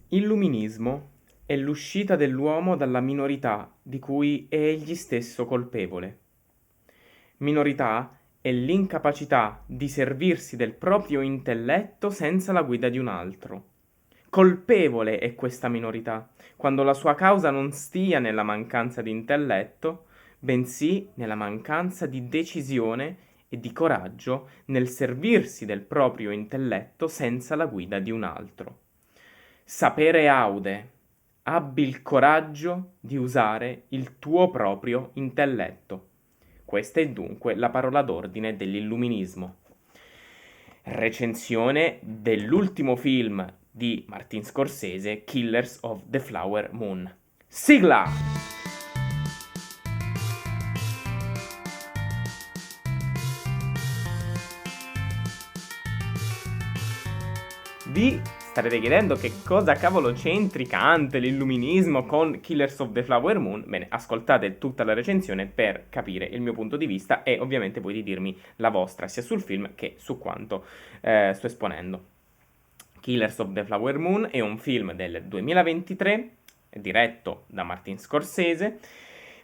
Illuminismo è l'uscita dell'uomo dalla minorità di cui è egli stesso colpevole. Minorità è l'incapacità di servirsi del proprio intelletto senza la guida di un altro. Colpevole è questa minorità, quando la sua causa non stia nella mancanza di intelletto, bensì nella mancanza di decisione e di coraggio nel servirsi del proprio intelletto senza la guida di un altro. Sapere aude, abbi il coraggio di usare il tuo proprio intelletto. Questa è dunque la parola d'ordine dell'illuminismo. Recensione dell'ultimo film di Martin Scorsese, Killers of the Flower Moon. Sigla! Vi starete chiedendo che cosa cavolo c'entri Kant, l'illuminismo con Killers of the Flower Moon? Bene, ascoltate tutta la recensione per capire il mio punto di vista e ovviamente voi di dirmi la vostra sia sul film che su quanto sto esponendo. Killers of the Flower Moon è un film del 2023 diretto da Martin Scorsese,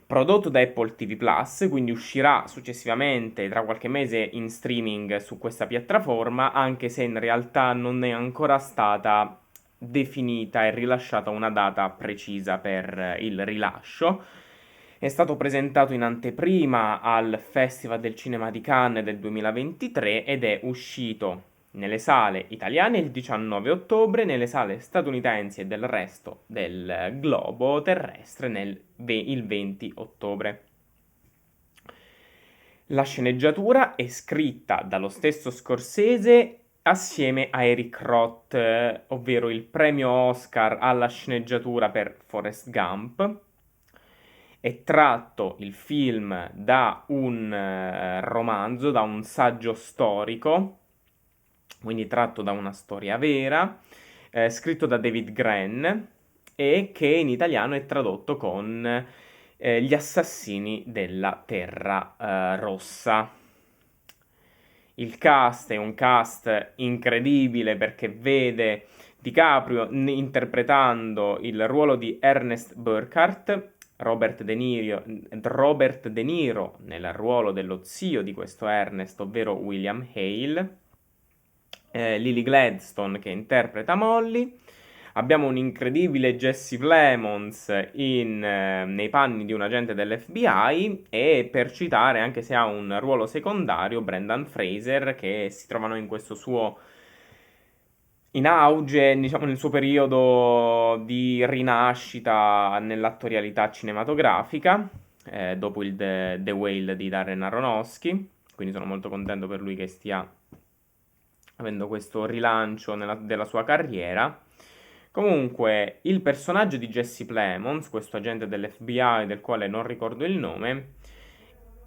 prodotto da Apple TV Plus, quindi uscirà successivamente tra qualche mese in streaming su questa piattaforma, anche se in realtà non è ancora stata definita e rilasciata una data precisa per il rilascio. È stato presentato in anteprima al Festival del Cinema di Cannes del 2023 ed è uscito nelle sale italiane il 19 ottobre, nelle sale statunitensi e del resto del globo terrestre il 20 ottobre. La sceneggiatura è scritta dallo stesso Scorsese assieme a Eric Roth, ovvero il premio Oscar alla sceneggiatura per Forrest Gump. È tratto il film da un romanzo, da un saggio storico, quindi tratto da una storia vera, scritto da David Grenn e che in italiano è tradotto con Gli assassini della Terra Rossa. Il cast è un cast incredibile perché vede DiCaprio interpretando il ruolo di Ernest Burkhart, Robert De Niro nel ruolo dello zio di questo Ernest, ovvero William Hale, Lily Gladstone che interpreta Molly. Abbiamo un incredibile Jesse Plemons nei panni di un agente dell'FBI e per citare, anche se ha un ruolo secondario, Brendan Fraser che si trovano in questo suo in auge, diciamo nel suo periodo di rinascita nell'attorialità cinematografica, dopo il The Whale di Darren Aronofsky, quindi sono molto contento per lui che stia avendo questo rilancio della sua carriera. Comunque, il personaggio di Jesse Plemons, questo agente dell'FBI del quale non ricordo il nome,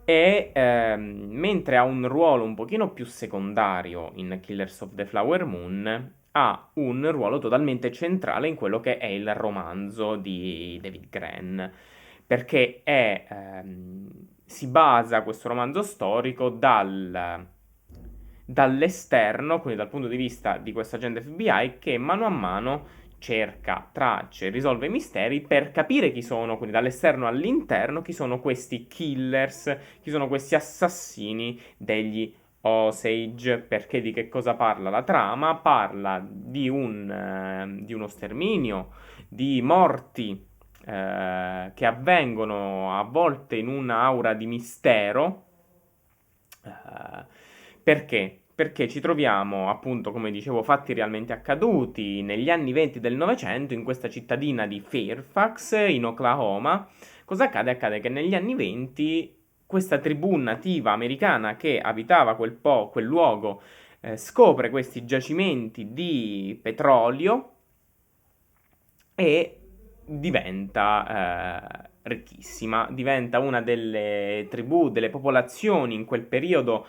mentre ha un ruolo un pochino più secondario in Killers of the Flower Moon, ha un ruolo totalmente centrale in quello che è il romanzo di David Grenn, perché si basa questo romanzo storico dall'esterno, quindi dal punto di vista di questo agente FBI che mano a mano cerca tracce, risolve misteri per capire chi sono, quindi dall'esterno all'interno, chi sono questi killers, chi sono questi assassini degli Osage. Perché di che cosa parla la trama? Parla di uno sterminio, di morti che avvengono a volte in un'aura di mistero. Perché? Perché ci troviamo, appunto, come dicevo, fatti realmente accaduti negli anni 20 del Novecento in questa cittadina di Fairfax, in Oklahoma. Cosa accade? Accade che negli anni 20 questa tribù nativa americana che abitava quel luogo scopre questi giacimenti di petrolio e diventa ricchissima, diventa una delle tribù, delle popolazioni in quel periodo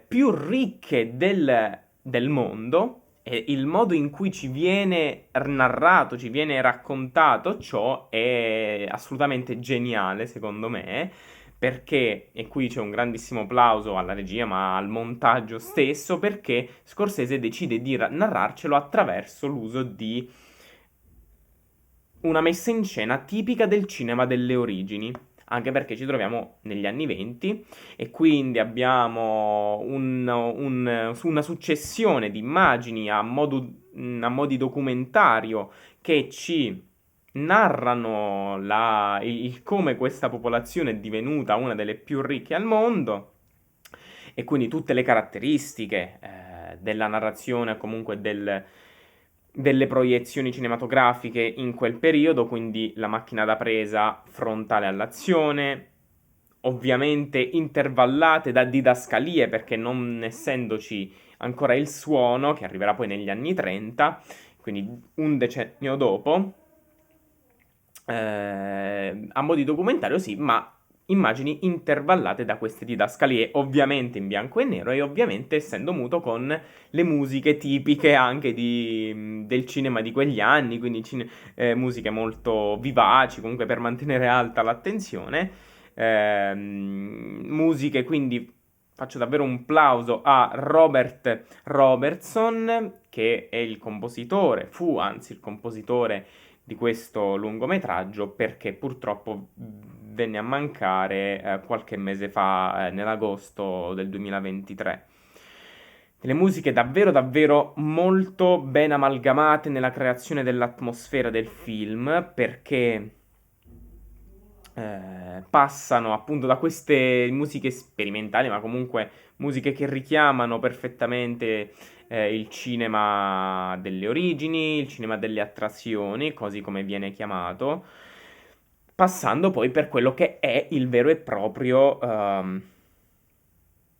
più ricche del mondo. E il modo in cui ci viene narrato, ci viene raccontato ciò è assolutamente geniale, secondo me, perché, e qui c'è un grandissimo applauso alla regia, ma al montaggio stesso, perché Scorsese decide di narrarcelo attraverso l'uso di una messa in scena tipica del cinema delle origini, anche perché ci troviamo negli anni '20 e quindi abbiamo una successione di immagini a modi documentario che ci narrano il come questa popolazione è divenuta una delle più ricche al mondo e quindi tutte le caratteristiche della narrazione, comunque delle proiezioni cinematografiche in quel periodo, quindi la macchina da presa frontale all'azione, ovviamente intervallate da didascalie, perché non essendoci ancora il suono, che arriverà poi negli anni '30, quindi un decennio dopo, a mo' di documentario sì, ma immagini intervallate da queste didascalie, ovviamente in bianco e nero e ovviamente essendo muto con le musiche tipiche anche del cinema di quegli anni, quindi musiche molto vivaci, comunque per mantenere alta l'attenzione. Musiche, quindi faccio davvero un plauso a Robert Robertson, che è il compositore, fu anzi il compositore di questo lungometraggio, perché purtroppo venne a mancare qualche mese fa, nell'agosto del 2023. Delle musiche davvero davvero molto ben amalgamate nella creazione dell'atmosfera del film, perché passano appunto da queste musiche sperimentali, ma comunque musiche che richiamano perfettamente il cinema delle origini, il cinema delle attrazioni, così come viene chiamato, passando poi per quello che è il vero e proprio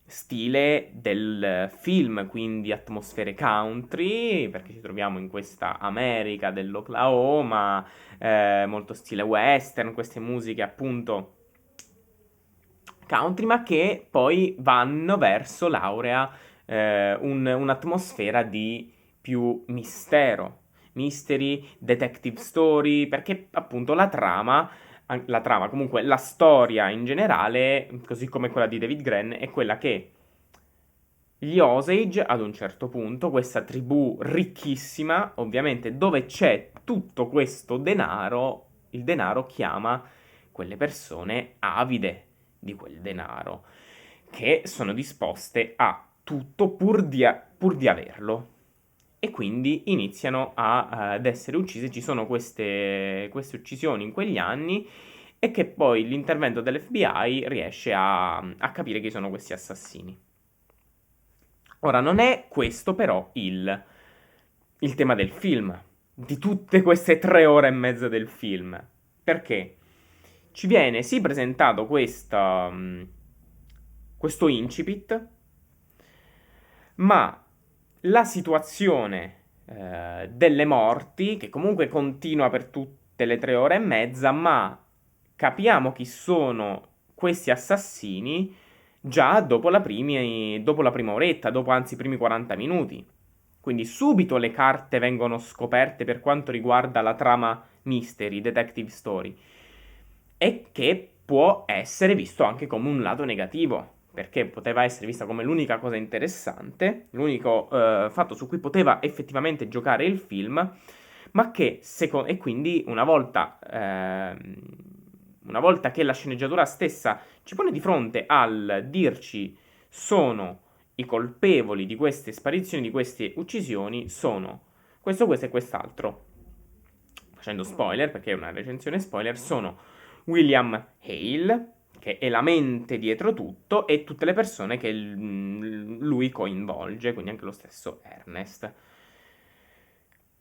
stile del film, quindi atmosfere country, perché ci troviamo in questa America dell'Oklahoma, molto stile western, queste musiche appunto country, ma che poi vanno verso l'aurea, un'atmosfera di più mistero, mystery, detective story, perché appunto comunque la storia in generale, così come quella di David Grenn, è quella che gli Osage, ad un certo punto, questa tribù ricchissima, ovviamente, dove c'è tutto questo denaro, il denaro chiama quelle persone avide di quel denaro, che sono disposte a tutto pur di averlo. E quindi iniziano ad essere uccise. Ci sono queste uccisioni in quegli anni e che poi l'intervento dell'FBI riesce a capire chi sono questi assassini. Ora, non è questo però il tema del film, di tutte queste 3 ore e mezza del film. Perché ci viene sì presentato questo incipit, ma la situazione delle morti, che comunque continua per tutte le 3 ore e mezza, ma capiamo chi sono questi assassini già dopo dopo la prima oretta, dopo anzi i primi 40 minuti. Quindi subito le carte vengono scoperte per quanto riguarda la trama mystery, detective story, e che può essere visto anche come un lato negativo, perché poteva essere vista come l'unica cosa interessante, l'unico fatto su cui poteva effettivamente giocare il film, ma che e quindi una volta che la sceneggiatura stessa ci pone di fronte al dirci sono i colpevoli di queste sparizioni, di queste uccisioni, sono questo e quest'altro. Facendo spoiler, perché è una recensione spoiler, sono William Hale, che è la mente dietro tutto, e tutte le persone che lui coinvolge, quindi anche lo stesso Ernest,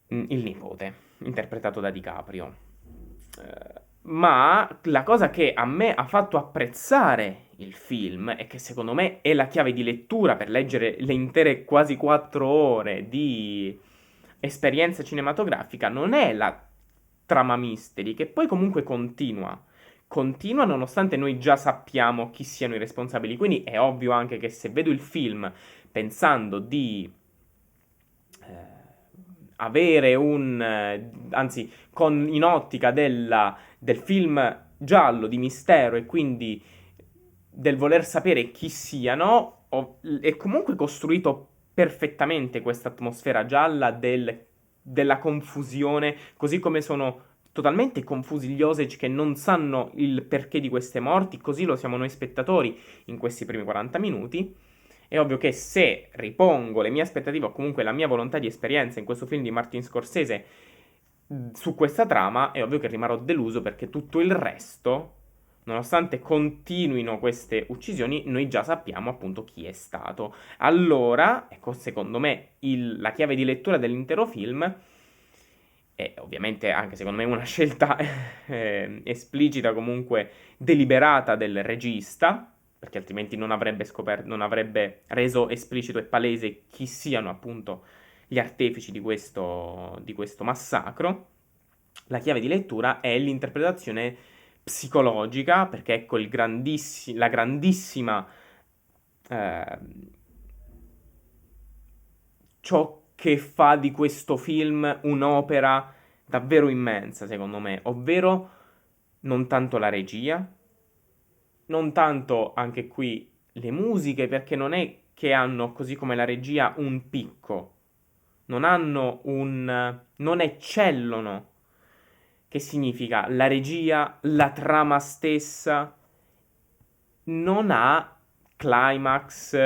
il nipote, interpretato da DiCaprio. Ma la cosa che a me ha fatto apprezzare il film, e che secondo me è la chiave di lettura per leggere le intere quasi 4 ore di esperienza cinematografica, non è la trama mystery, che poi comunque continua nonostante noi già sappiamo chi siano i responsabili. Quindi è ovvio anche che se vedo il film pensando di avere anzi, in ottica del film giallo di mistero e quindi del voler sapere chi siano, è comunque costruito perfettamente questa atmosfera gialla della confusione, così come sono totalmente confusi gli Osage che non sanno il perché di queste morti, così lo siamo noi spettatori in questi primi 40 minuti. È ovvio che se ripongo le mie aspettative o comunque la mia volontà di esperienza in questo film di Martin Scorsese su questa trama, è ovvio che rimarrò deluso perché tutto il resto, nonostante continuino queste uccisioni, noi già sappiamo appunto chi è stato. Allora, ecco, secondo me la chiave di lettura dell'intero film è ovviamente anche secondo me una scelta esplicita, comunque deliberata del regista, perché altrimenti non avrebbe reso esplicito e palese chi siano appunto gli artefici di questo massacro. La chiave di lettura è l'interpretazione psicologica, perché ecco la grandissima eh, ciò che fa di questo film un'opera davvero immensa, secondo me, ovvero non tanto la regia, non tanto anche qui le musiche, perché non è che hanno, così come la regia, un picco, non eccellono, che significa la regia, la trama stessa, non ha climax,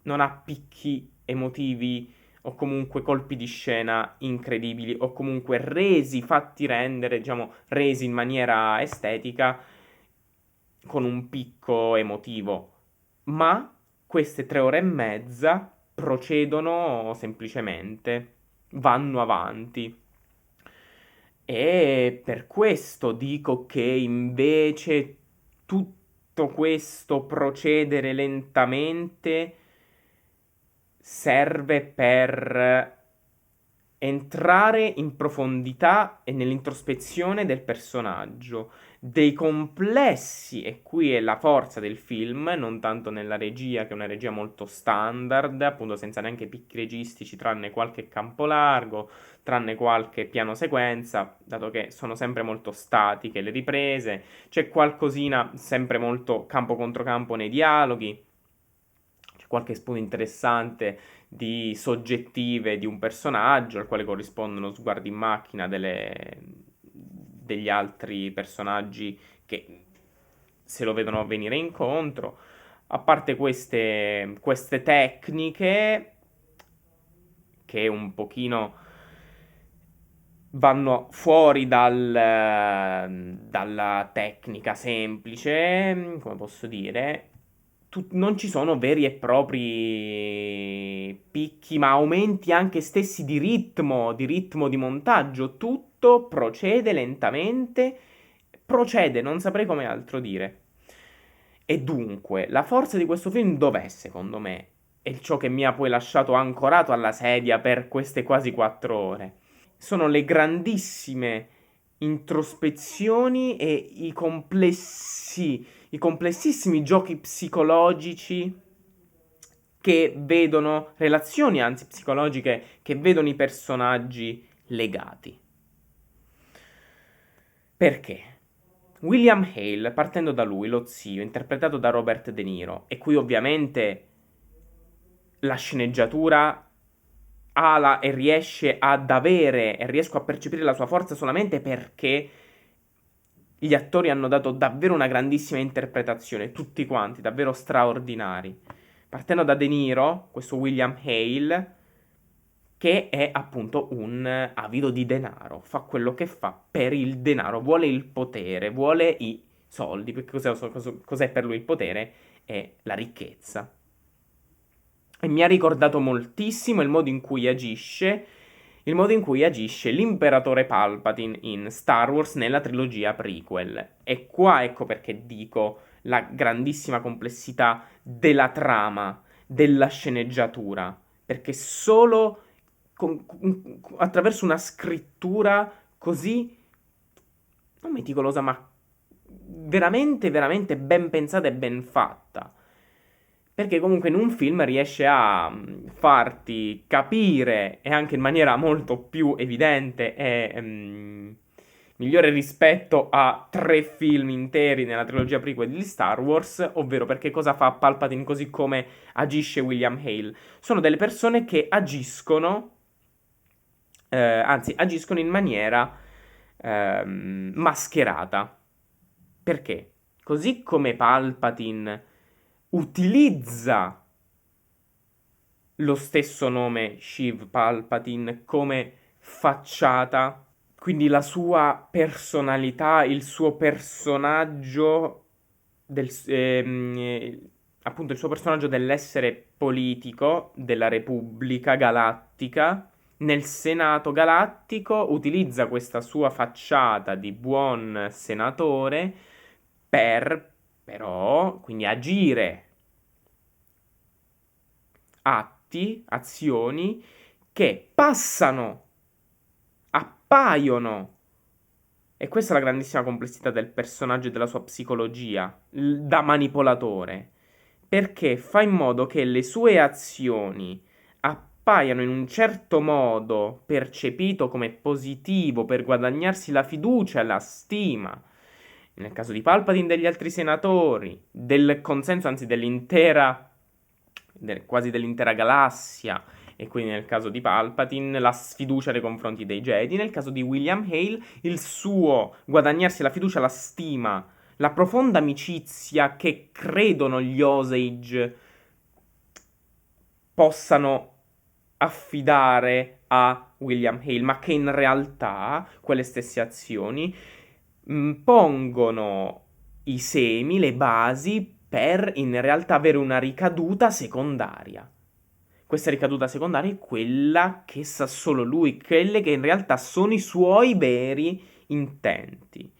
non ha picchi emotivi o comunque colpi di scena incredibili o comunque fatti rendere, diciamo, resi in maniera estetica con un picco emotivo. Ma queste 3 ore e mezza procedono semplicemente, vanno avanti. E per questo dico che invece tutto questo procedere lentamente serve per entrare in profondità e nell'introspezione del personaggio, dei complessi, e qui è la forza del film, non tanto nella regia, che è una regia molto standard, appunto senza neanche picchi registici, tranne qualche campo largo, tranne qualche piano sequenza, dato che sono sempre molto statiche le riprese, c'è qualcosina sempre molto campo contro campo nei dialoghi, c'è qualche spunto interessante di soggettive di un personaggio al quale corrispondono sguardi in macchina degli altri personaggi che se lo vedono venire incontro. A parte queste tecniche che un pochino vanno fuori dalla tecnica semplice, come posso dire, non ci sono veri e propri picchi, ma aumenti anche stessi di ritmo di montaggio. Tutto procede lentamente, procede, non saprei come altro dire. E dunque, la forza di questo film dov'è, secondo me? È ciò che mi ha poi lasciato ancorato alla sedia per queste quasi 4 ore. Sono le grandissime introspezioni e i complessissimi giochi psicologici che vedono, relazioni anzi psicologiche, che vedono i personaggi legati. Perché? William Hale, partendo da lui, lo zio, interpretato da Robert De Niro, e qui ovviamente la sceneggiatura e riesce ad avere e riesco a percepire la sua forza solamente perché gli attori hanno dato davvero una grandissima interpretazione, tutti quanti, davvero straordinari. Partendo da De Niro, questo William Hale, che è appunto un avido di denaro, fa quello che fa per il denaro, vuole il potere, vuole i soldi, perché cos'è per lui il potere? È la ricchezza. E mi ha ricordato moltissimo il modo in cui agisce l'imperatore Palpatine in Star Wars nella trilogia prequel. E qua ecco perché dico la grandissima complessità della trama, della sceneggiatura, perché solo attraverso una scrittura così, non meticolosa, ma veramente, veramente ben pensata e ben fatta. Perché comunque in un film riesce a farti capire, e anche in maniera molto più evidente e migliore rispetto a 3 film interi nella trilogia prequel di Star Wars, ovvero perché cosa fa Palpatine così come agisce William Hale. Sono delle persone che agiscono in maniera mascherata. Perché? Così come Palpatine utilizza lo stesso nome Sheev Palpatine come facciata, quindi la sua personalità, il suo personaggio appunto il suo personaggio dell'essere politico della Repubblica Galattica nel Senato Galattico utilizza questa sua facciata di buon senatore per però quindi agire atti, azioni che passano, appaiono. E questa è la grandissima complessità del personaggio e della sua psicologia, da manipolatore, perché fa in modo che le sue azioni appaiano in un certo modo percepito come positivo per guadagnarsi la fiducia e la stima. Nel caso di Palpatine degli altri senatori, del consenso, anzi quasi dell'intera galassia, e quindi nel caso di Palpatine la sfiducia nei confronti dei Jedi, nel caso di William Hale il suo guadagnarsi la fiducia, la stima, la profonda amicizia che credono gli Osage possano affidare a William Hale, ma che in realtà quelle stesse azioni pongono i semi, le basi per in realtà avere una ricaduta secondaria. Questa ricaduta secondaria è quella che sa solo lui, quelle che in realtà sono i suoi veri intenti.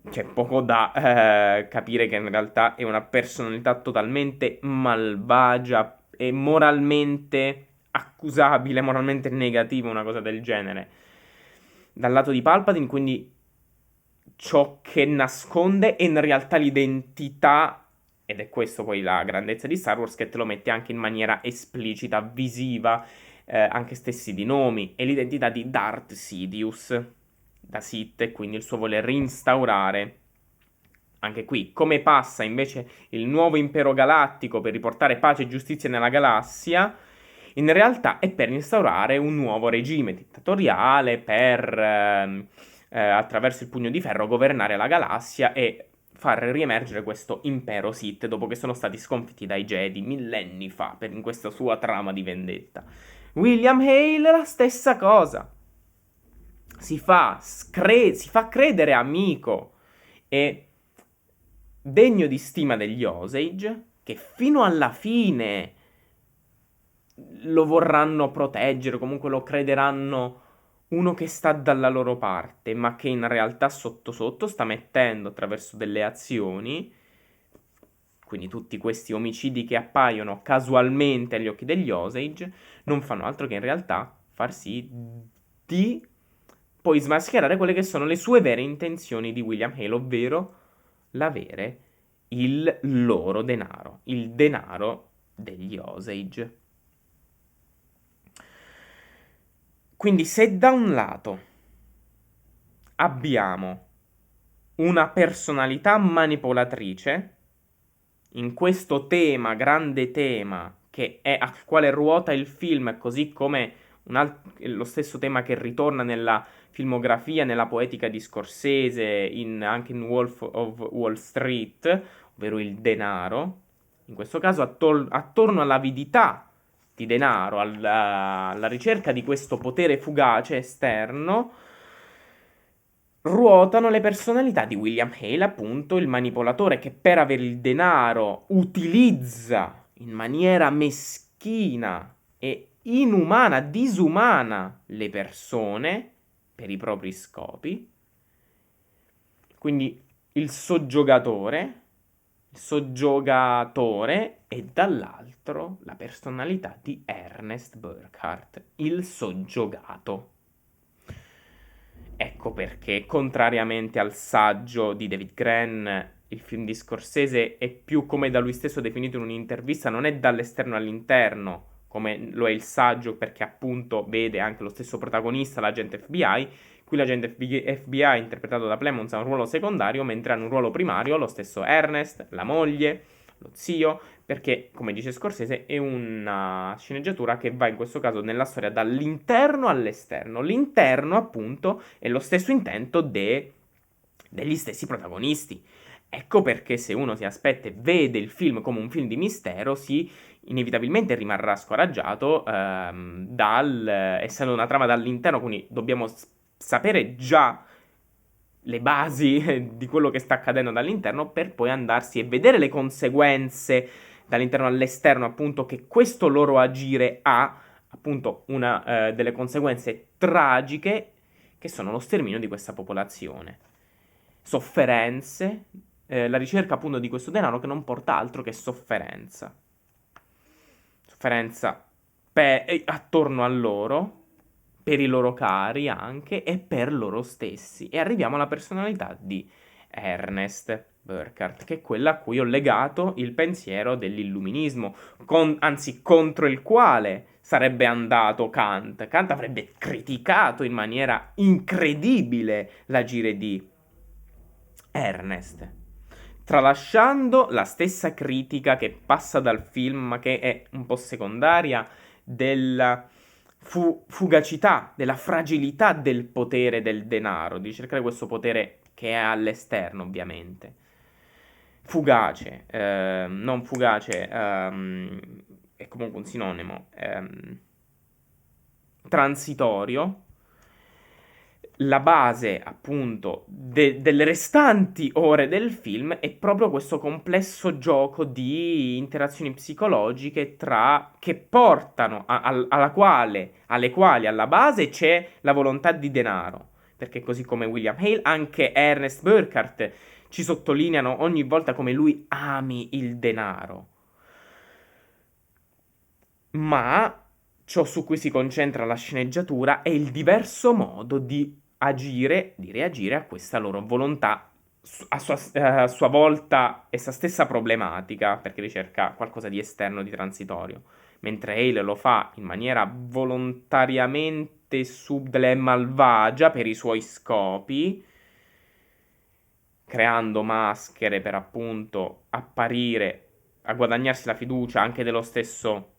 C'è poco da capire che in realtà è una personalità totalmente malvagia e moralmente accusabile, moralmente negativa, una cosa del genere. Dal lato di Palpatine, quindi ciò che nasconde è in realtà l'identità, ed è questo poi la grandezza di Star Wars, che te lo mette anche in maniera esplicita, visiva, anche stessi di nomi, e l'identità di Darth Sidious, da Sith, e quindi il suo voler instaurare, anche qui, come passa invece il nuovo impero galattico per riportare pace e giustizia nella galassia, in realtà è per instaurare un nuovo regime dittatoriale, per attraverso il pugno di ferro governare la galassia e far riemergere questo impero Sith dopo che sono stati sconfitti dai Jedi millenni fa in questa sua trama di vendetta. William Hale la stessa cosa. Si fa credere amico e degno di stima degli Osage, che fino alla fine lo vorranno proteggere, comunque lo crederanno uno che sta dalla loro parte, ma che in realtà sotto sotto sta mettendo attraverso delle azioni, quindi tutti questi omicidi che appaiono casualmente agli occhi degli Osage, non fanno altro che in realtà far sì di poi smascherare quelle che sono le sue vere intenzioni di William Hale, ovvero l'avere il loro denaro, il denaro degli Osage. Quindi se da un lato abbiamo una personalità manipolatrice, in questo tema, grande tema, che è al quale ruota il film, così come lo stesso tema che ritorna nella filmografia, nella poetica di Scorsese, anche in Wolf of Wall Street, ovvero il denaro, in questo caso attorno all'avidità di denaro, alla ricerca di questo potere fugace esterno, ruotano le personalità di William Hale, appunto il manipolatore che per avere il denaro utilizza in maniera meschina e inumana, disumana le persone per i propri scopi. Quindi il soggiogatore e dall'altro la personalità di Ernest Burkhardt, il soggiogato. Ecco perché, contrariamente al saggio di David Grann, il film di Scorsese è più, come da lui stesso definito in un'intervista, non è dall'esterno all'interno, come lo è il saggio, perché appunto vede anche lo stesso protagonista, l'agente FBI. Qui l'agente FBI, interpretato da Plemons, ha un ruolo secondario, mentre hanno un ruolo primario lo stesso Ernest, la moglie, lo zio, perché, come dice Scorsese, è una sceneggiatura che va in questo caso nella storia dall'interno all'esterno. L'interno, appunto, è lo stesso intento degli stessi protagonisti. Ecco perché se uno si aspetta e vede il film come un film di mistero, si inevitabilmente rimarrà scoraggiato essendo una trama dall'interno, quindi dobbiamo sapere già le basi di quello che sta accadendo dall'interno per poi andarsi e vedere le conseguenze dall'interno all'esterno, appunto, che questo loro agire ha, appunto, una delle conseguenze tragiche che sono lo sterminio di questa popolazione. Sofferenze, la ricerca appunto di questo denaro che non porta altro che sofferenza. Sofferenza attorno a loro, per i loro cari anche e per loro stessi. E arriviamo alla personalità di Ernest Burkhardt, che è quella a cui ho legato il pensiero dell'illuminismo, anzi contro il quale sarebbe andato Kant. Kant avrebbe criticato in maniera incredibile l'agire di Ernest, tralasciando la stessa critica che passa dal film, ma che è un po' secondaria, della fugacità, della fragilità del potere del denaro, di cercare questo potere che è all'esterno, ovviamente. Fugace, non fugace, è comunque un sinonimo, transitorio. La base, appunto, delle restanti ore del film è proprio questo complesso gioco di interazioni psicologiche che portano alle quali alla base c'è la volontà di denaro. Perché così come William Hale, anche Ernest Burkhardt ci sottolineano ogni volta come lui ami il denaro. Ma ciò su cui si concentra la sceneggiatura è il diverso modo di agire, di reagire a questa loro volontà, a sua volta essa stessa problematica, perché ricerca qualcosa di esterno, di transitorio, mentre Hale lo fa in maniera volontariamente subdole e malvagia per i suoi scopi, creando maschere per appunto apparire, a guadagnarsi la fiducia anche dello stesso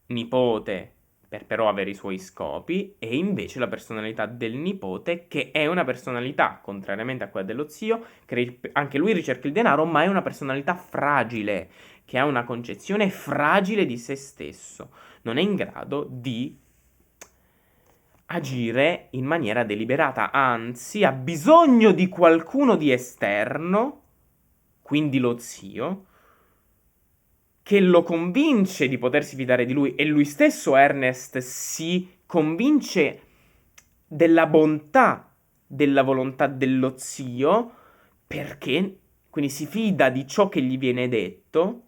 nipote per però avere i suoi scopi, e invece la personalità del nipote, che è una personalità, contrariamente a quella dello zio, che anche lui ricerca il denaro, ma è una personalità fragile, che ha una concezione fragile di se stesso, non è in grado di agire in maniera deliberata, anzi ha bisogno di qualcuno di esterno, quindi lo zio, che lo convince di potersi fidare di lui, e lui stesso, Ernest, si convince della bontà della volontà dello zio, perché quindi si fida di ciò che gli viene detto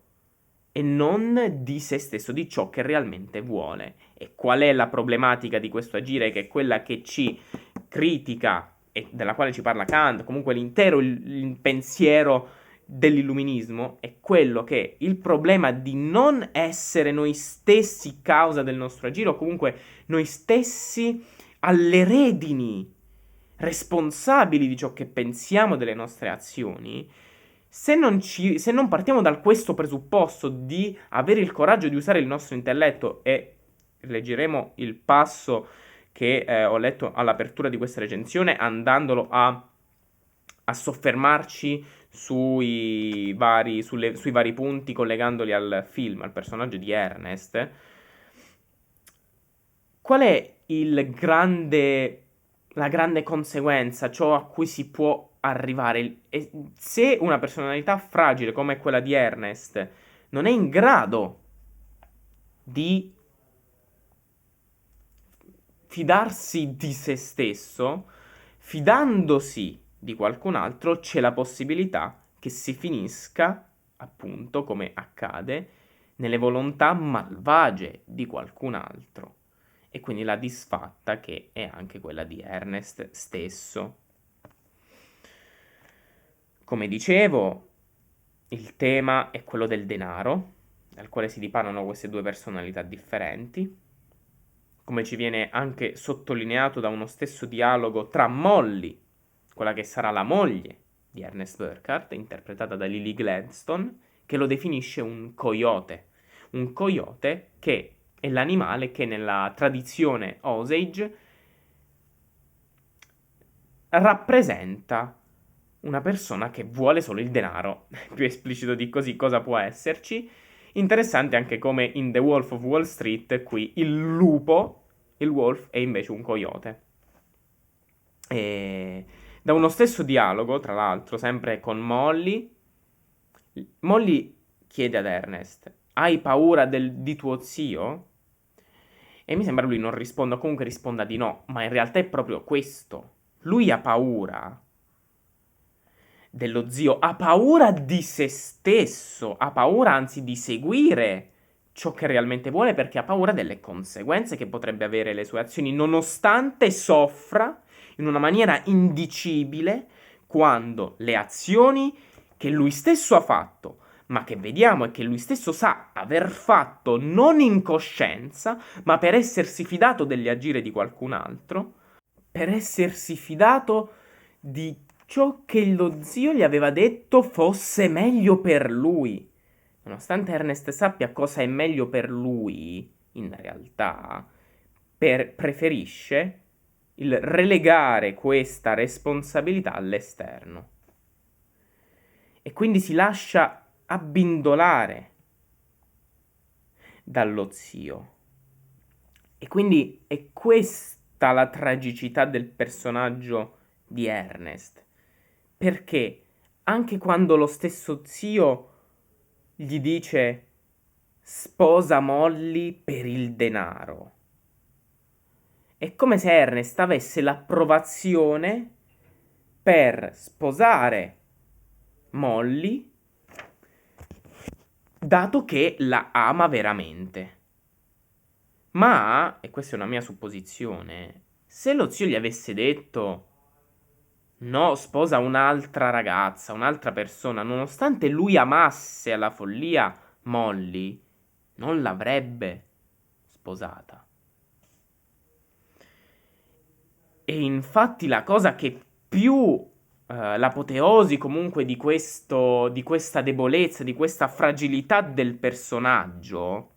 e non di se stesso, di ciò che realmente vuole. E qual è la problematica di questo agire? Che è quella che ci critica e della quale ci parla Kant, comunque l'intero il pensiero dell'illuminismo, è quello che il problema di non essere noi stessi causa del nostro agire, o comunque noi stessi alle redini responsabili di ciò che pensiamo, delle nostre azioni, se non partiamo da questo presupposto di avere il coraggio di usare il nostro intelletto, e leggeremo il passo che ho letto all'apertura di questa recensione, andandolo a soffermarci sui vari punti, collegandoli al film, al personaggio di Ernest. Qual è la grande conseguenza, ciò a cui si può arrivare? Se una personalità fragile come quella di Ernest non è in grado di fidarsi di se stesso, fidandosi di qualcun altro, c'è la possibilità che si finisca, appunto, come accade, nelle volontà malvagie di qualcun altro. E quindi la disfatta che è anche quella di Ernest stesso. Come dicevo, il tema è quello del denaro, dal quale si dipanano queste due personalità differenti, come ci viene anche sottolineato da uno stesso dialogo tra Molly, quella che sarà la moglie di Ernest Burkhardt, interpretata da Lily Gladstone, che lo definisce un coyote. Un coyote che è l'animale che nella tradizione Osage rappresenta una persona che vuole solo il denaro. Più esplicito di così cosa può esserci? Interessante anche come in The Wolf of Wall Street qui il lupo, il wolf, è invece un coyote. E da uno stesso dialogo, tra l'altro, sempre con Molly, Molly chiede ad Ernest: hai paura di tuo zio? E mi sembra lui non risponda, comunque risponda di no, ma in realtà è proprio questo. Lui ha paura dello zio, ha paura di se stesso, ha paura anzi di seguire ciò che realmente vuole perché ha paura delle conseguenze che potrebbe avere le sue azioni, nonostante soffra in una maniera indicibile quando le azioni che lui stesso ha fatto, ma che vediamo e che lui stesso sa aver fatto non in coscienza, ma per essersi fidato delle agire di qualcun altro, per essersi fidato di ciò che lo zio gli aveva detto fosse meglio per lui. Nonostante Ernest sappia cosa è meglio per lui, in realtà, preferisce il relegare questa responsabilità all'esterno. E quindi si lascia abbindolare dallo zio. E quindi è questa la tragicità del personaggio di Ernest. Perché anche quando lo stesso zio gli dice sposa Molly per il denaro, è come se Ernest avesse l'approvazione per sposare Molly, dato che la ama veramente. Ma, e questa è una mia supposizione, se lo zio gli avesse detto no, sposa un'altra ragazza, un'altra persona, nonostante lui amasse alla follia Molly, non l'avrebbe sposata. E infatti la cosa che più l'apoteosi comunque di questa debolezza, di questa fragilità del personaggio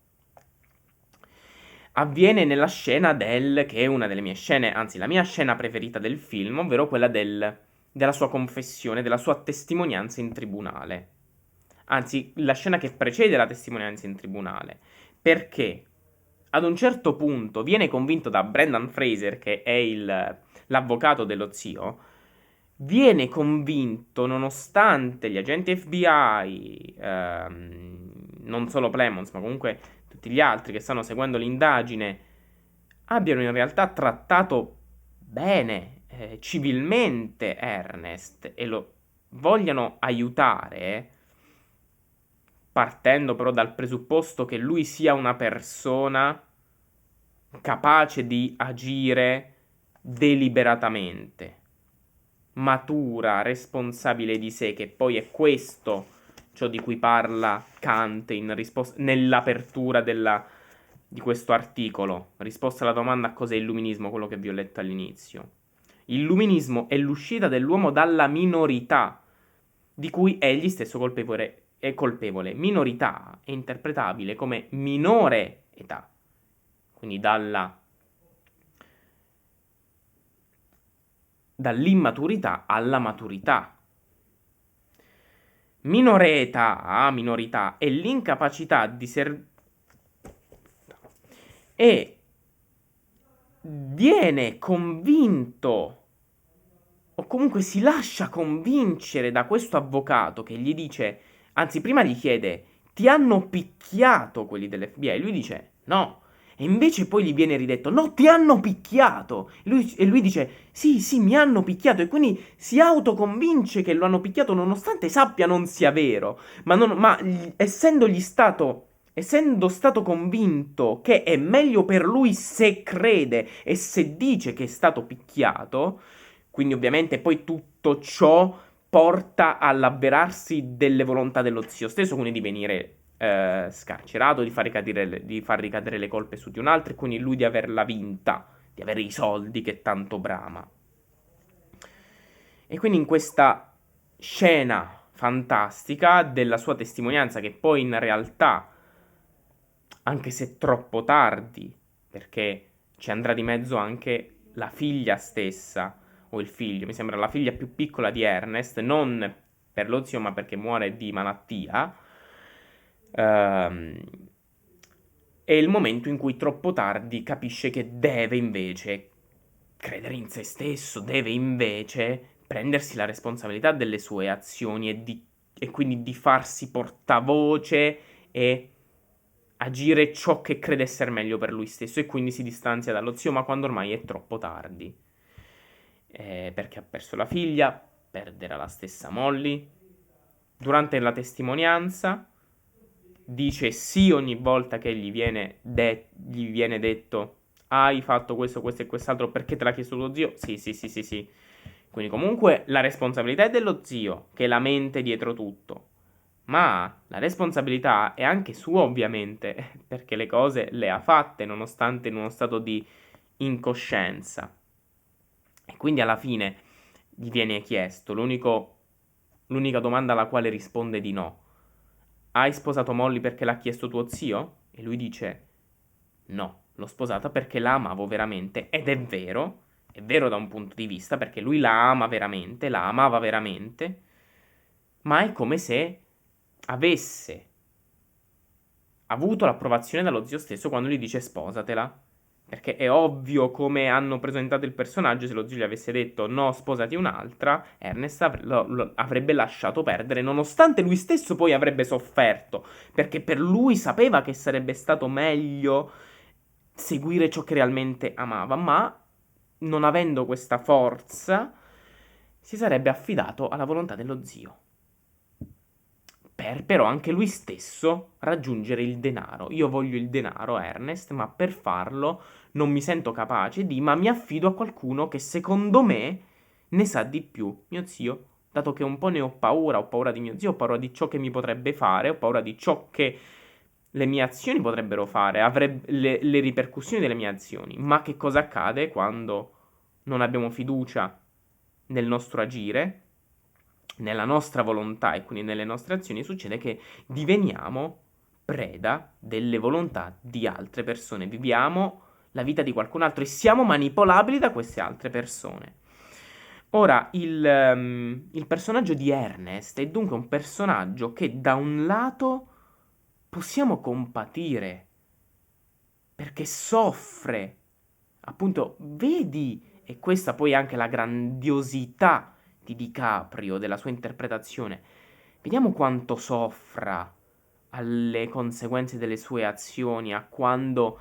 avviene nella scena che è una delle mie scene, anzi la mia scena preferita del film, ovvero quella della sua confessione, della sua testimonianza in tribunale. Anzi, la scena che precede la testimonianza in tribunale. Perché ad un certo punto viene convinto da Brendan Fraser, che è l'avvocato dello zio, viene convinto, nonostante gli agenti FBI, non solo Plemons, ma comunque tutti gli altri che stanno seguendo l'indagine, abbiano in realtà trattato bene, civilmente Ernest e lo vogliano aiutare, partendo però dal presupposto che lui sia una persona capace di agire deliberatamente, matura, responsabile di sé, che poi è questo ciò di cui parla Kant nell'apertura di questo articolo, risposta alla domanda a cos'è illuminismo, quello che vi ho letto all'inizio. Illuminismo è l'uscita dell'uomo dalla minorità, di cui egli stesso è colpevole. Minorità è interpretabile come minore età, quindi dall'immaturità alla maturità. Minorità è l'incapacità di e viene convinto o comunque si lascia convincere da questo avvocato che gli dice, anzi prima gli chiede, ti hanno picchiato quelli dell'FBI? Lui dice no. E invece poi gli viene ridetto, no, ti hanno picchiato. E lui dice, sì, mi hanno picchiato. E quindi si autoconvince che lo hanno picchiato nonostante sappia non sia vero. Essendo stato convinto che è meglio per lui se crede e se dice che è stato picchiato, quindi ovviamente poi tutto ciò porta all'avverarsi delle volontà dello zio stesso, quindi di venire scarcerato, di far ricadere le colpe su di un altro e quindi lui di averla vinta, di avere i soldi che tanto brama. E quindi in questa scena fantastica della sua testimonianza, che poi in realtà, anche se troppo tardi, perché ci andrà di mezzo anche la figlia stessa, o il figlio, mi sembra la figlia più piccola di Ernest, non per lo zio ma perché muore di malattia, è il momento in cui troppo tardi capisce che deve invece credere in se stesso, deve invece prendersi la responsabilità delle sue azioni e quindi di farsi portavoce e agire ciò che crede essere meglio per lui stesso, e quindi si distanzia dallo zio, ma quando ormai è troppo tardi. Perché ha perso la figlia, perderà la stessa Molly. Durante la testimonianza dice sì ogni volta che gli viene detto hai fatto questo, questo e quest'altro perché te l'ha chiesto tuo zio? Sì, sì, sì, sì, sì. Quindi comunque la responsabilità è dello zio, che è la mente dietro tutto. Ma la responsabilità è anche sua, ovviamente, perché le cose le ha fatte nonostante in uno stato di incoscienza. E quindi alla fine gli viene chiesto, l'unica domanda alla quale risponde di no. Hai sposato Molly perché l'ha chiesto tuo zio? E lui dice no, l'ho sposata perché la amavo veramente. Ed è vero da un punto di vista, perché lui la ama veramente, la amava veramente, ma è come se avesse avuto l'approvazione dallo zio stesso quando gli dice sposatela. Perché è ovvio come hanno presentato il personaggio, se lo zio gli avesse detto no, sposati un'altra, Ernest lo avrebbe lasciato perdere, nonostante lui stesso poi avrebbe sofferto, perché per lui sapeva che sarebbe stato meglio seguire ciò che realmente amava, ma non avendo questa forza si sarebbe affidato alla volontà dello zio per però anche lui stesso raggiungere il denaro. Io voglio il denaro, Ernest, ma per farlo non mi sento capace ma mi affido a qualcuno che secondo me ne sa di più. Mio zio, dato che un po' ne ho paura di mio zio, ho paura di ciò che mi potrebbe fare, ho paura di ciò che le mie azioni potrebbero fare, le ripercussioni delle mie azioni. Ma che cosa accade quando non abbiamo fiducia nel nostro agire, nella nostra volontà e quindi nelle nostre azioni? Succede che diveniamo preda delle volontà di altre persone, viviamo la vita di qualcun altro e siamo manipolabili da queste altre persone. Ora, il personaggio di Ernest è dunque un personaggio che da un lato possiamo compatire, perché soffre. Appunto, vedi, e questa poi è anche la grandiosità di DiCaprio, della sua interpretazione. Vediamo quanto soffra alle conseguenze delle sue azioni, a quando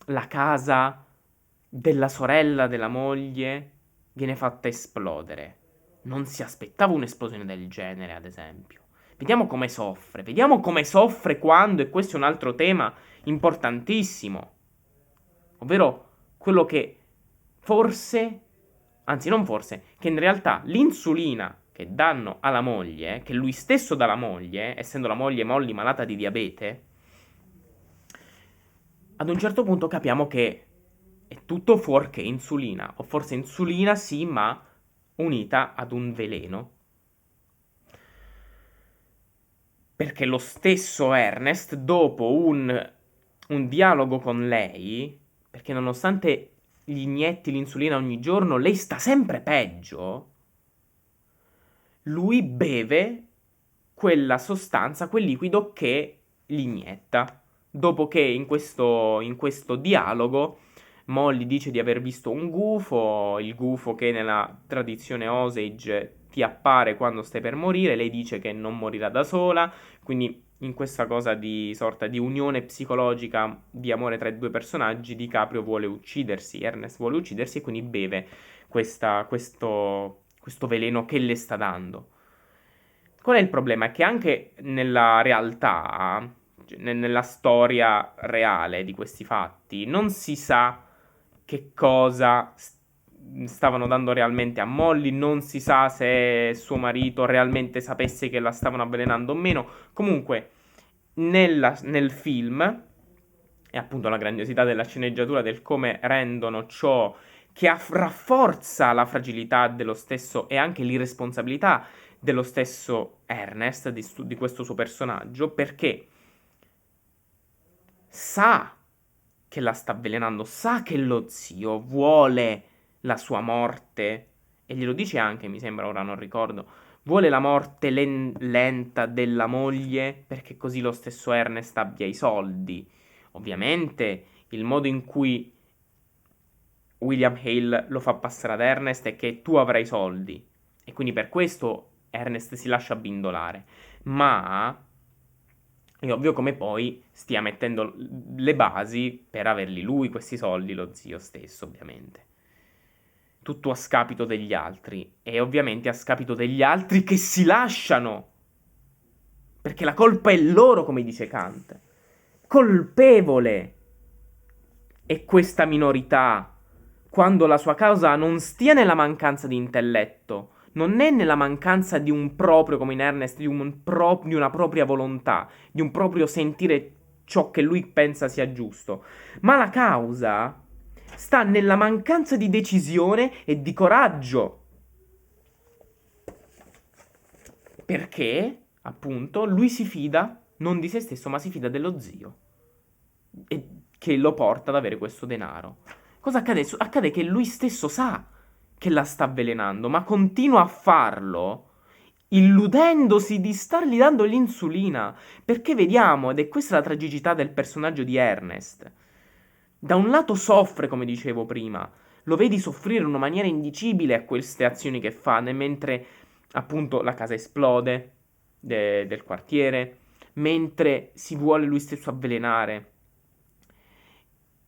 la casa della sorella della moglie viene fatta esplodere. Non si aspettava un'esplosione del genere, ad esempio. Vediamo come soffre quando, e questo è un altro tema importantissimo, ovvero quello che forse, anzi non forse, che in realtà l'insulina che danno alla moglie, che lui stesso dà alla moglie, essendo la moglie Molly malata di diabete, ad un certo punto capiamo che è tutto fuorché insulina, o forse insulina sì, ma unita ad un veleno. Perché lo stesso Ernest, dopo un dialogo con lei, perché nonostante gli inietti l'insulina ogni giorno, lei sta sempre peggio, lui beve quella sostanza, quel liquido che gli inietta. Dopo che in questo dialogo Molly dice di aver visto un gufo, il gufo che nella tradizione Osage ti appare quando stai per morire, lei dice che non morirà da sola, quindi in questa cosa di sorta di unione psicologica di amore tra i due personaggi, DiCaprio vuole uccidersi, Ernest vuole uccidersi e quindi beve questo veleno che le sta dando. Qual è il problema? È che anche nella realtà, cioè nella storia reale di questi fatti, non si sa che cosa stavano dando realmente a Molly, non si sa se suo marito realmente sapesse che la stavano avvelenando o meno. Comunque, nel film, e appunto la grandiosità della sceneggiatura, del come rendono ciò che rafforza la fragilità dello stesso e anche l'irresponsabilità dello stesso Ernest, di questo suo personaggio, perché sa che la sta avvelenando, sa che lo zio vuole la sua morte, e glielo dice anche, mi sembra, ora non ricordo, vuole la morte lenta della moglie perché così lo stesso Ernest abbia i soldi. Ovviamente il modo in cui William Hale lo fa passare ad Ernest è che tu avrai soldi, e quindi per questo Ernest si lascia abbindolare. Ma è ovvio come poi stia mettendo le basi per averli lui questi soldi, lo zio stesso, ovviamente. Tutto a scapito degli altri, e ovviamente a scapito degli altri che si lasciano. Perché la colpa è loro, come dice Kant. Colpevole è questa minorità, quando la sua causa non stia nella mancanza di intelletto, non è nella mancanza di un proprio, come in Ernest, di una propria volontà, di un proprio sentire ciò che lui pensa sia giusto, ma la causa sta nella mancanza di decisione e di coraggio. Perché, appunto, lui si fida non di se stesso, ma si fida dello zio, e che lo porta ad avere questo denaro. Cosa accade? Accade che lui stesso sa che la sta avvelenando, ma continua a farlo illudendosi di stargli dando l'insulina. Perché vediamo, ed è questa la tragicità del personaggio di Ernest, da un lato soffre, come dicevo prima, lo vedi soffrire in una maniera indicibile a queste azioni che fa, mentre appunto la casa esplode del quartiere, mentre si vuole lui stesso avvelenare.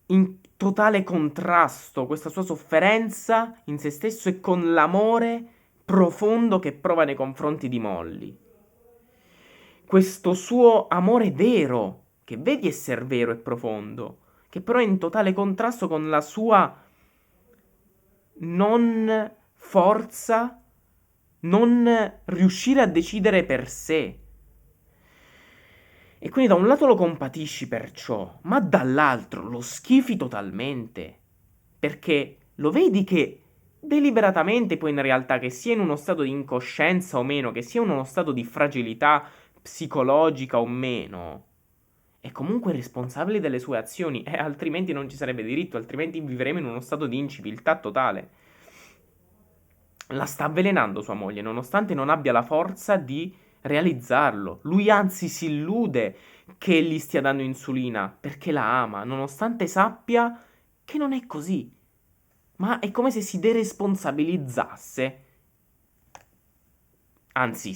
In totale contrasto questa sua sofferenza in se stesso e con l'amore profondo che prova nei confronti di Molly. Questo suo amore vero, che vedi essere vero e profondo, che però è in totale contrasto con la sua non forza, non riuscire a decidere per sé. E quindi da un lato lo compatisci per ciò, ma dall'altro lo schifi totalmente. Perché lo vedi che deliberatamente, poi in realtà, che sia in uno stato di incoscienza o meno, che sia in uno stato di fragilità psicologica o meno, è comunque responsabile delle sue azioni, e altrimenti non ci sarebbe diritto, altrimenti vivremo in uno stato di inciviltà totale. La sta avvelenando sua moglie, nonostante non abbia la forza di realizzarlo. Lui anzi si illude che gli stia dando insulina perché la ama, nonostante sappia che non è così. Ma è come se si deresponsabilizzasse. Anzi,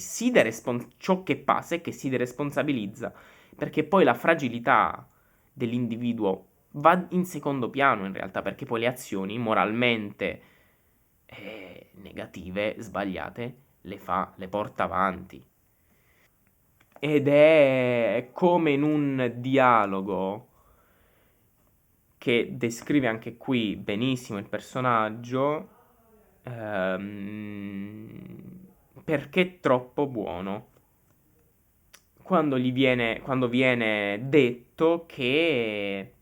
ciò che passa è che si deresponsabilizza, perché poi la fragilità dell'individuo va in secondo piano in realtà, perché poi le azioni moralmente negative, sbagliate, le porta avanti. Ed è come in un dialogo che descrive anche qui benissimo il personaggio, perché è troppo buono. Quando viene detto che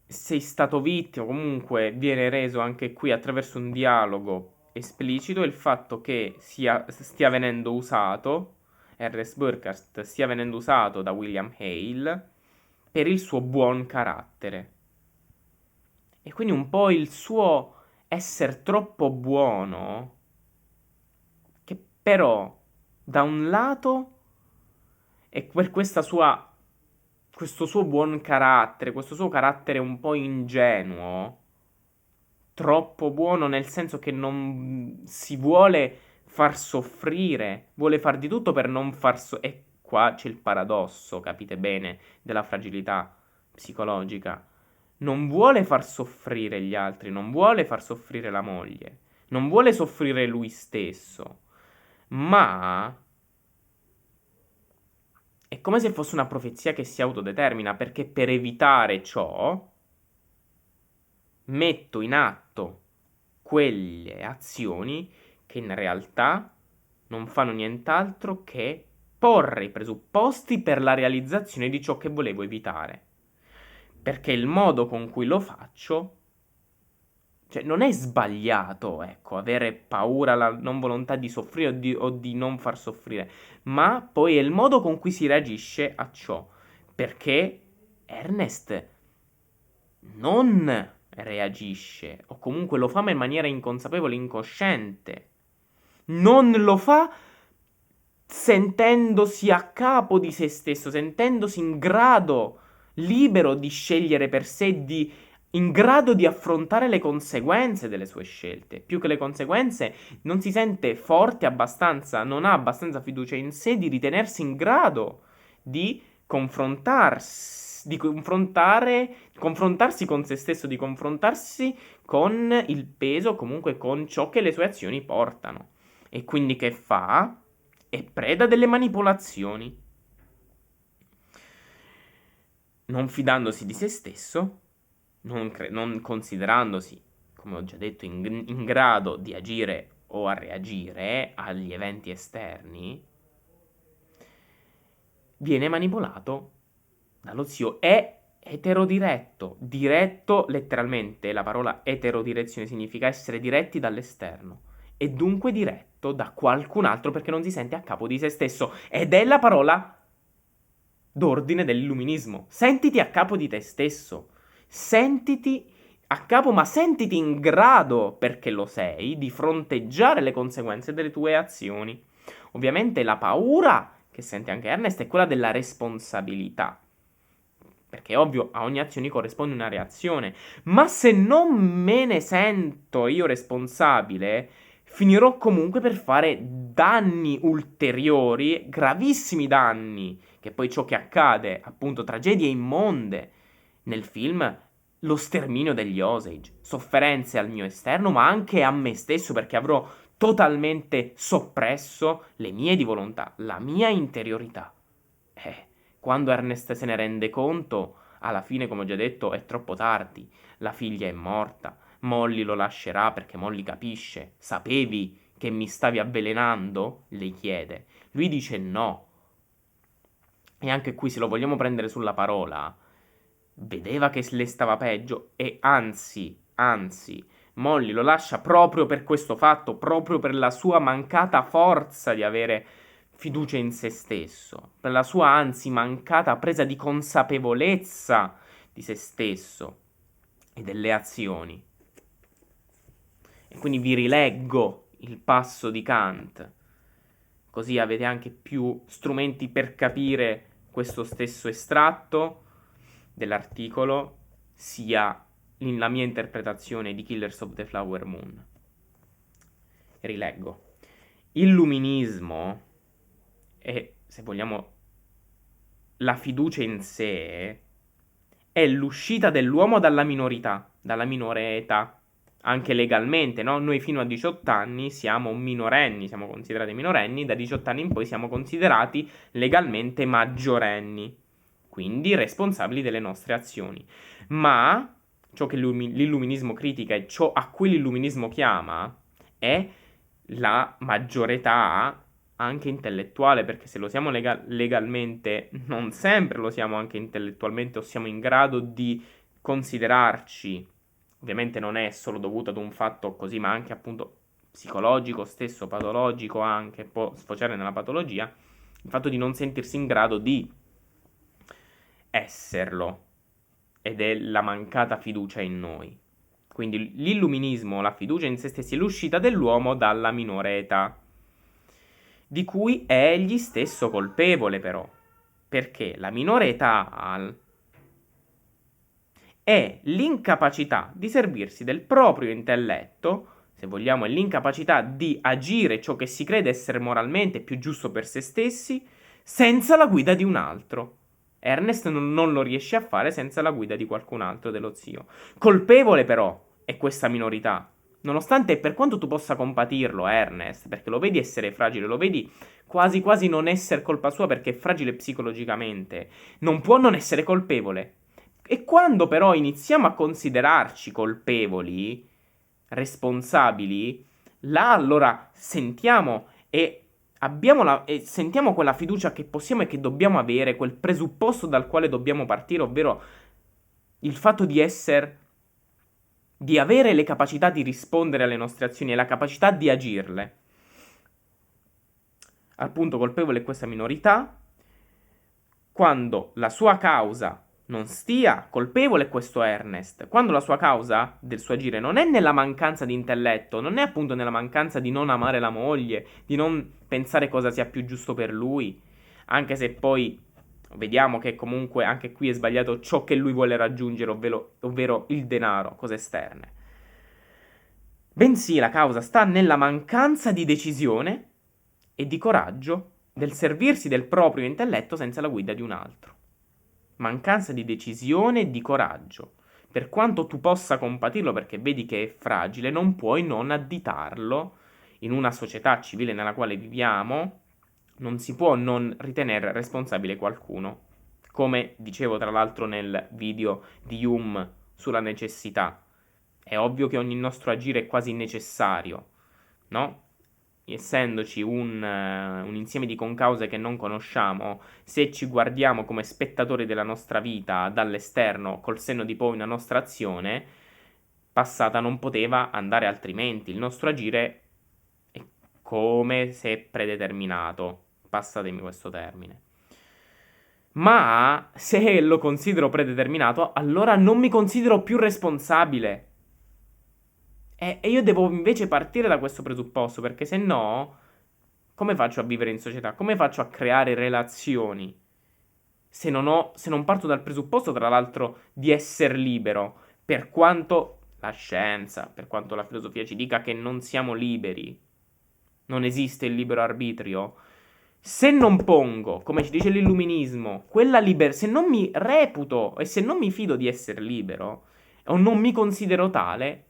sei stato vittima, comunque viene reso anche qui attraverso un dialogo esplicito il fatto che stia venendo usato, Ernest Burkhart stia venendo usato da William Hale per il suo buon carattere. E quindi un po' il suo essere troppo buono, che però da un lato è per questo suo buon carattere, questo suo carattere un po' ingenuo, troppo buono nel senso che non si vuole far soffrire, vuole far di tutto per non far soffrire. E qua c'è il paradosso, capite bene, della fragilità psicologica. Non vuole far soffrire gli altri, non vuole far soffrire la moglie, non vuole soffrire lui stesso, ma è come se fosse una profezia che si autodetermina, perché per evitare ciò metto in atto quelle azioni che in realtà non fanno nient'altro che porre i presupposti per la realizzazione di ciò che volevo evitare. Perché il modo con cui lo faccio Cioè, non è sbagliato, ecco, avere paura, la non volontà di soffrire o di non far soffrire, ma poi è il modo con cui si reagisce a ciò. Perché Ernest non reagisce, o comunque lo fa ma in maniera inconsapevole, incosciente. Non lo fa sentendosi a capo di se stesso, sentendosi in grado, libero di scegliere per sé, in grado di affrontare le conseguenze delle sue scelte. Più che le conseguenze, non si sente forte abbastanza, non ha abbastanza fiducia in sé di ritenersi in grado di confrontarsi con se stesso, di confrontarsi con il peso, comunque con ciò che le sue azioni portano. E quindi che fa? È preda delle manipolazioni. Non fidandosi di se stesso, non considerandosi, come ho già detto, in grado di agire o a reagire agli eventi esterni, viene manipolato dallo zio. È eterodiretto. Diretto, letteralmente, la parola eterodirezione significa essere diretti dall'esterno. E dunque diretto da qualcun altro perché non si sente a capo di se stesso. Ed è la parola d'ordine dell'illuminismo. Sentiti a capo di te stesso. Sentiti a capo, ma sentiti in grado, perché lo sei, di fronteggiare le conseguenze delle tue azioni. Ovviamente la paura che sente anche Ernest è quella della responsabilità. Perché è ovvio, a ogni azione corrisponde una reazione. Ma se non me ne sento io responsabile, finirò comunque per fare danni ulteriori, gravissimi danni, che poi ciò che accade, appunto, tragedie immonde nel film, lo sterminio degli Osage, sofferenze al mio esterno, ma anche a me stesso, perché avrò totalmente soppresso le mie di volontà, la mia interiorità. Quando Ernest se ne rende conto, alla fine, come ho già detto, è troppo tardi. La figlia è morta. Molly lo lascerà perché Molly capisce. Sapevi che mi stavi avvelenando? Le chiede. Lui dice no. E anche qui, se lo vogliamo prendere sulla parola, vedeva che le stava peggio e anzi, Molly lo lascia proprio per questo fatto, proprio per la sua mancata forza di avere fiducia in se stesso, per la sua anzi mancata presa di consapevolezza di se stesso e delle azioni. E quindi vi rileggo il passo di Kant, così avete anche più strumenti per capire questo stesso estratto dell'articolo, sia la mia interpretazione di Killers of the Flower Moon. Rileggo. Illuminismo e, se vogliamo, la fiducia in sé è l'uscita dell'uomo dalla minorità, dalla minore età, anche legalmente, no? Noi fino a 18 anni siamo minorenni, siamo considerati minorenni, da 18 anni in poi siamo considerati legalmente maggiorenni, quindi responsabili delle nostre azioni. Ma ciò che l'illuminismo critica e ciò a cui l'illuminismo chiama è la maggiore età anche intellettuale, perché se lo siamo legalmente, non sempre lo siamo anche intellettualmente, o siamo in grado di considerarci. Ovviamente non è solo dovuto ad un fatto così, ma anche appunto psicologico, stesso patologico, anche può sfociare nella patologia, il fatto di non sentirsi in grado di esserlo, ed è la mancata fiducia in noi. Quindi l'illuminismo, la fiducia in se stessi, è l'uscita dell'uomo dalla minore età, di cui è egli stesso colpevole però, perché la minore età è l'incapacità di servirsi del proprio intelletto, se vogliamo è l'incapacità di agire ciò che si crede essere moralmente più giusto per se stessi, senza la guida di un altro. Ernest non lo riesce a fare senza la guida di qualcun altro, dello zio. Colpevole però è questa minorità, nonostante, per quanto tu possa compatirlo, Ernest, perché lo vedi essere fragile, lo vedi quasi quasi non essere colpa sua perché è fragile psicologicamente, non può non essere colpevole. E quando però iniziamo a considerarci colpevoli, responsabili, là allora sentiamo e sentiamo quella fiducia che possiamo e che dobbiamo avere, quel presupposto dal quale dobbiamo partire, ovvero il fatto di essere di avere le capacità di rispondere alle nostre azioni e la capacità di agirle. Al punto colpevole è questa minorità, quando la sua causa non stia colpevole è questo Ernest, quando la sua causa del suo agire non è nella mancanza di intelletto, non è appunto nella mancanza di non amare la moglie, di non pensare cosa sia più giusto per lui, anche se poi vediamo che comunque anche qui è sbagliato ciò che lui vuole raggiungere, ovvero il denaro, cose esterne. Bensì la causa sta nella mancanza di decisione e di coraggio del servirsi del proprio intelletto senza la guida di un altro. Mancanza di decisione e di coraggio. Per quanto tu possa compatirlo perché vedi che è fragile, non puoi non additarlo in una società civile nella quale viviamo. Non si può non ritenere responsabile qualcuno. Come dicevo tra l'altro nel video di Hume sulla necessità. È ovvio che ogni nostro agire è quasi necessario, no? Essendoci un insieme di concause che non conosciamo, se ci guardiamo come spettatori della nostra vita dall'esterno, col senno di poi una nostra azione passata non poteva andare altrimenti. Il nostro agire è come se predeterminato, passatemi questo termine. Ma se lo considero predeterminato, allora non mi considero più responsabile. E io devo invece partire da questo presupposto, perché se no, come faccio a vivere in società? Come faccio a creare relazioni? Se non parto dal presupposto, tra l'altro, di essere libero, per quanto la scienza, per quanto la filosofia ci dica che non siamo liberi, non esiste il libero arbitrio. Se non pongo, come ci dice l'illuminismo, quella libertà, se non mi reputo e se non mi fido di essere libero, o non mi considero tale,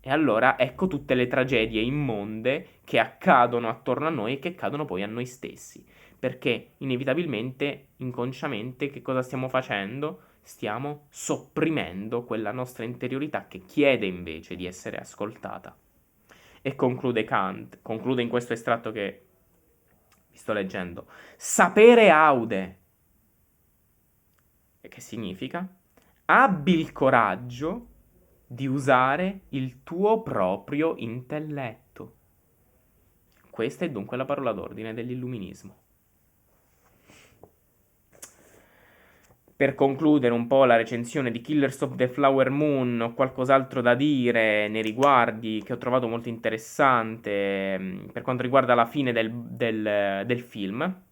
e allora ecco tutte le tragedie immonde che accadono attorno a noi e che accadono poi a noi stessi. Perché inevitabilmente, inconsciamente, che cosa stiamo facendo? Stiamo sopprimendo quella nostra interiorità che chiede invece di essere ascoltata. E conclude Kant, conclude in questo estratto che vi sto leggendo. Sapere aude. E che significa? Abbi il coraggio di usare il tuo proprio intelletto. Questa è dunque la parola d'ordine dell'illuminismo. Per concludere un po' la recensione di Killers of the Flower Moon, ho qualcos'altro da dire nei riguardi che ho trovato molto interessante per quanto riguarda la fine del film,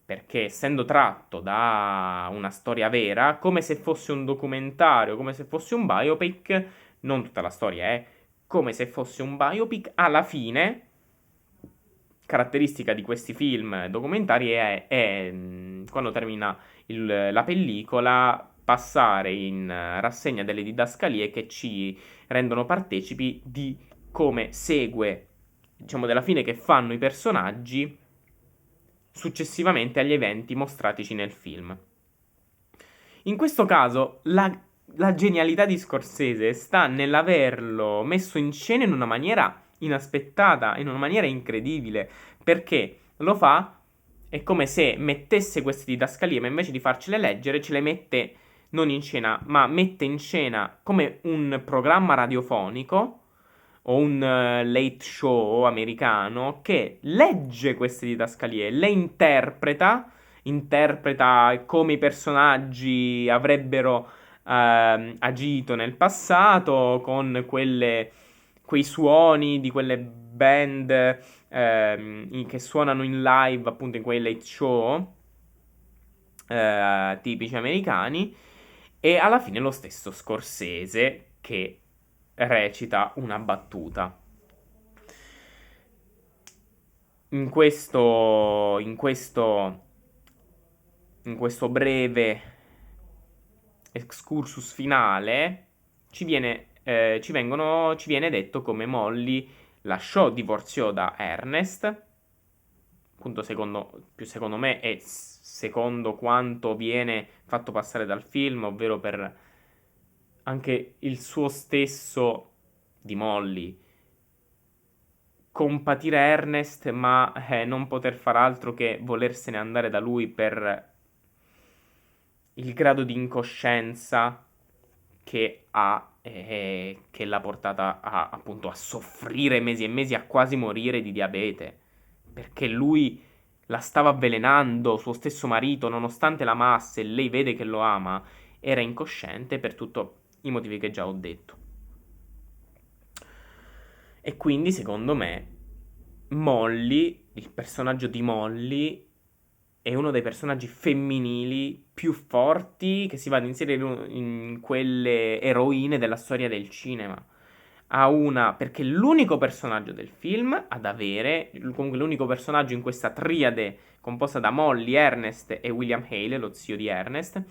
perché essendo tratto da una storia vera, come se fosse un documentario, come se fosse un biopic, non tutta la storia è, come se fosse un biopic, alla fine, caratteristica di questi film documentari è quando termina la pellicola, passare in rassegna delle didascalie che ci rendono partecipi di come segue, diciamo, della fine che fanno i personaggi successivamente agli eventi mostratici nel film. In questo caso, la genialità di Scorsese sta nell'averlo messo in scena in una maniera inaspettata, in una maniera incredibile, perché lo fa, è come se mettesse queste didascalie, ma invece di farcele leggere, ce le mette non in scena, ma mette in scena come un programma radiofonico o un late show americano che legge queste didascalie, le interpreta come i personaggi avrebbero agito nel passato, con quei suoni di quelle band che suonano in live appunto in quei late show tipici americani, e alla fine lo stesso Scorsese che recita una battuta. In questo breve excursus finale ci viene detto come Molly lasciò, divorziò da Ernest, appunto secondo me e secondo quanto viene fatto passare dal film, ovvero per anche il suo stesso di Molly compatire Ernest, ma non poter far altro che volersene andare da lui per il grado di incoscienza che ha che l'ha portata appunto a soffrire mesi e mesi, a quasi morire di diabete, perché lui la stava avvelenando, suo stesso marito, nonostante la massa e lei vede che lo ama, era incosciente per tutti i motivi che già ho detto. E quindi, secondo me, Molly, il personaggio di Molly, è uno dei personaggi femminili più forti che si va ad inserire in quelle eroine della storia del cinema. Perché è l'unico personaggio del film ad avere, comunque l'unico personaggio in questa triade composta da Molly, Ernest e William Hale, lo zio di Ernest,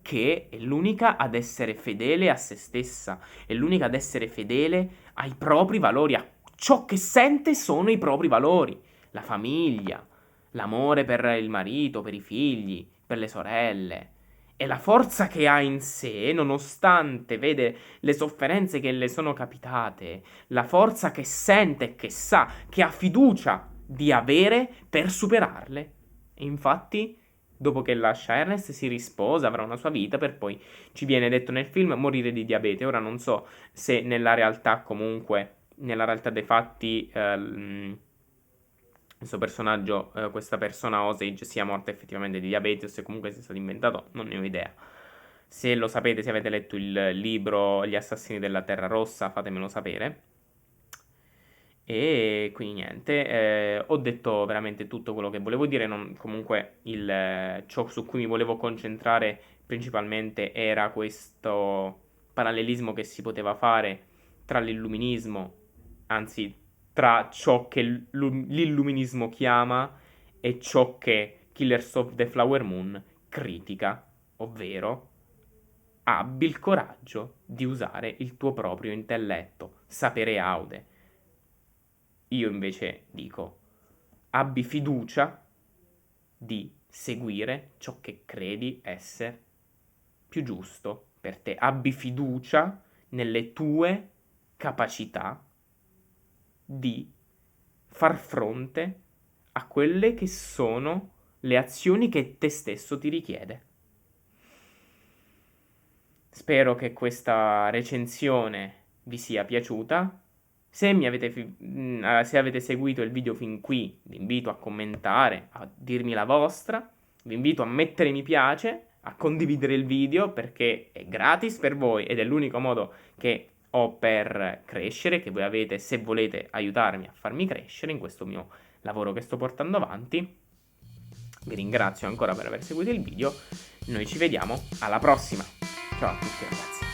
che è l'unica ad essere fedele a se stessa, è l'unica ad essere fedele ai propri valori, a ciò che sente sono i propri valori, la famiglia, l'amore per il marito, per i figli, per le sorelle. E la forza che ha in sé, nonostante vede le sofferenze che le sono capitate, la forza che sente e che sa, che ha fiducia di avere per superarle. E infatti, dopo che lascia Ernest, si risposa, avrà una sua vita, per poi, ci viene detto nel film, morire di diabete. Ora non so se nella realtà, comunque, nella realtà dei fatti, questo personaggio, questa persona Osage sia morta effettivamente di diabete o se comunque sia stato inventato, non ne ho idea. Se lo sapete, se avete letto il libro Gli assassini della Terra Rossa, fatemelo sapere. E quindi niente, ho detto veramente tutto quello che volevo dire. Comunque ciò su cui mi volevo concentrare principalmente era questo parallelismo che si poteva fare tra l'illuminismo, anzi tra ciò che l'illuminismo chiama e ciò che Killers of the Flower Moon critica, ovvero abbi il coraggio di usare il tuo proprio intelletto, sapere aude. Io invece dico, abbi fiducia di seguire ciò che credi essere più giusto per te. Abbi fiducia nelle tue capacità di far fronte a quelle che sono le azioni che te stesso ti richiede. Spero che questa recensione vi sia piaciuta. Se avete seguito il video fin qui, vi invito a commentare, a dirmi la vostra, vi invito a mettere mi piace, a condividere il video perché è gratis per voi ed è l'unico modo che ho per crescere, che voi avete se volete aiutarmi a farmi crescere in questo mio lavoro che sto portando avanti. Vi ringrazio ancora per aver seguito il video, noi ci vediamo alla prossima. Ciao a tutti ragazzi.